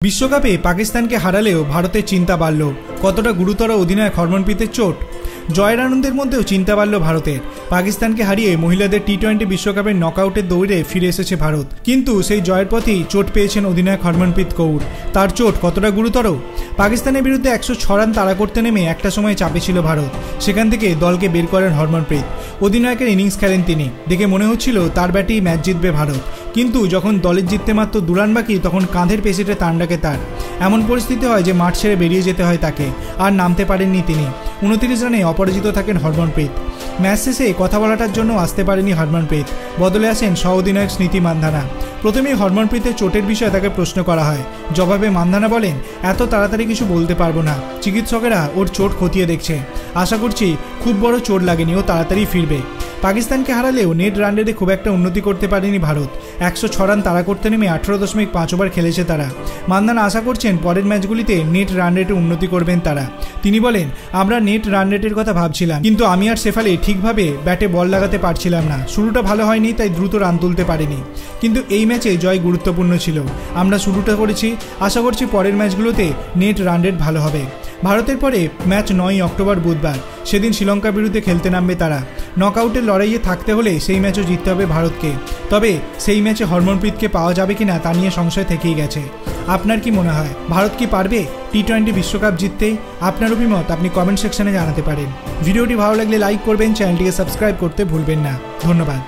বিশ্বকাপে পাকিস্তানকে হারালেও ভারতের চিন্তা বাড়ল। কতটা গুরুতর অধিনায়ক হরমনপ্রীতের চোট। জয়ের আনন্দের মধ্যেও চিন্তা বাড়ল ভারতের। পাকিস্তানকে হারিয়ে মহিলাদের টি-20 বিশ্বকাপের নকআউটের দৌড়ে ফিরে এসেছে ভারত, কিন্তু সেই জয়ের পথেই চোট পেয়েছেন অধিনায়ক হরমনপ্রীত কৌর। তার চোট কতটা গুরুতর? পাকিস্তানের বিরুদ্ধে 106 রান তাড়া করতে নেমে একটা সময় চাপে ছিল ভারত। সেখান থেকে দলকে বের করেন হরমনপ্রীত। অধিনায়কের ইনিংস খেলেন তিনি। দেখে মনে হচ্ছিল তার ব্যাটেই ম্যাচ জিতবে ভারত, কিন্তু যখন দলের জিততে মাত্র 2 রান বাকি তখন কাঁধের পেশিতে টান ডাকে তার। এমন পরিস্থিতি হয় যে মাঠ ছেড়ে বেরিয়ে যেতে হয় তাকে, আর নামতে পারেননি তিনি। 29 রানে অপরাজিত থাকেন হরমনপ্রীত। ম্যাচ শেষে কথা বলাটার জন্য আসতে পারেনি হরমনপ্রীত, বদলে আসেন সহ অধিনায়ক স্মৃতি মান্ধানা। প্রথমেই হরমনপ্রীতের চোটের বিষয়ে তাকে প্রশ্ন করা হয়। জবাবে মান্ধানা বলেন, এত তাড়াতাড়ি কিছু বলতে পারবো না, চিকিৎসকেরা ওর চোট খতিয়ে দেখছে, আশা করছি খুব বড় চোট লাগেনি, ও তাড়াতাড়ি ফিরবে। পাকিস্তানকে হারালেও নেট রান রেটে খুব একটা উন্নতি করতে পারেনি ভারত। 106 রান তাড়া করতে নেমে 18.5 ওভার খেলেছে তারা। মান্ধানা আশা করছেন পরের ম্যাচগুলিতে নেট রান রেটে উন্নতি করবেন তারা। তিনি বলেন, আমরা নেট রান রেটের কথা ভাবছিলাম, কিন্তু আমি আর শেফালি ঠিকভাবে ব্যাটে বল লাগাতে পারছিলাম না। শুরুটা ভালো হয়নি, তাই দ্রুত রান তুলতে পারিনি, কিন্তু এই ম্যাচে জয় গুরুত্বপূর্ণ ছিল। আমরা শুরুটা করেছি, আশা করছি পরের ম্যাচগুলোতে নেট রান রেট ভালো হবে। ভারতের পরে ম্যাচ 9 অক্টোবর বুধবার। সেদিন শ্রীলঙ্কার বিরুদ্ধে খেলতে নামবে তারা। নকআউটের লড়াইয়ে থাকতে হলে সেই ম্যাচও জিততে হবে ভারতকে। তবে সেই ম্যাচে হরমনপ্রীতকে পাওয়া যাবে কিনা তা নিয়ে সংশয় থেকেই গেছে। আপনার কি মনে হয়, ভারত কি পারবে টি-20 বিশ্বকাপ জিততে? আপনার অভিমত আপনি কমেন্ট সেকশনে জানাতে পারেন। ভিডিওটি ভালো লাগলে লাইক করবেন, চ্যানেলটিকে সাবস্ক্রাইব করতে ভুলবেন না। ধন্যবাদ।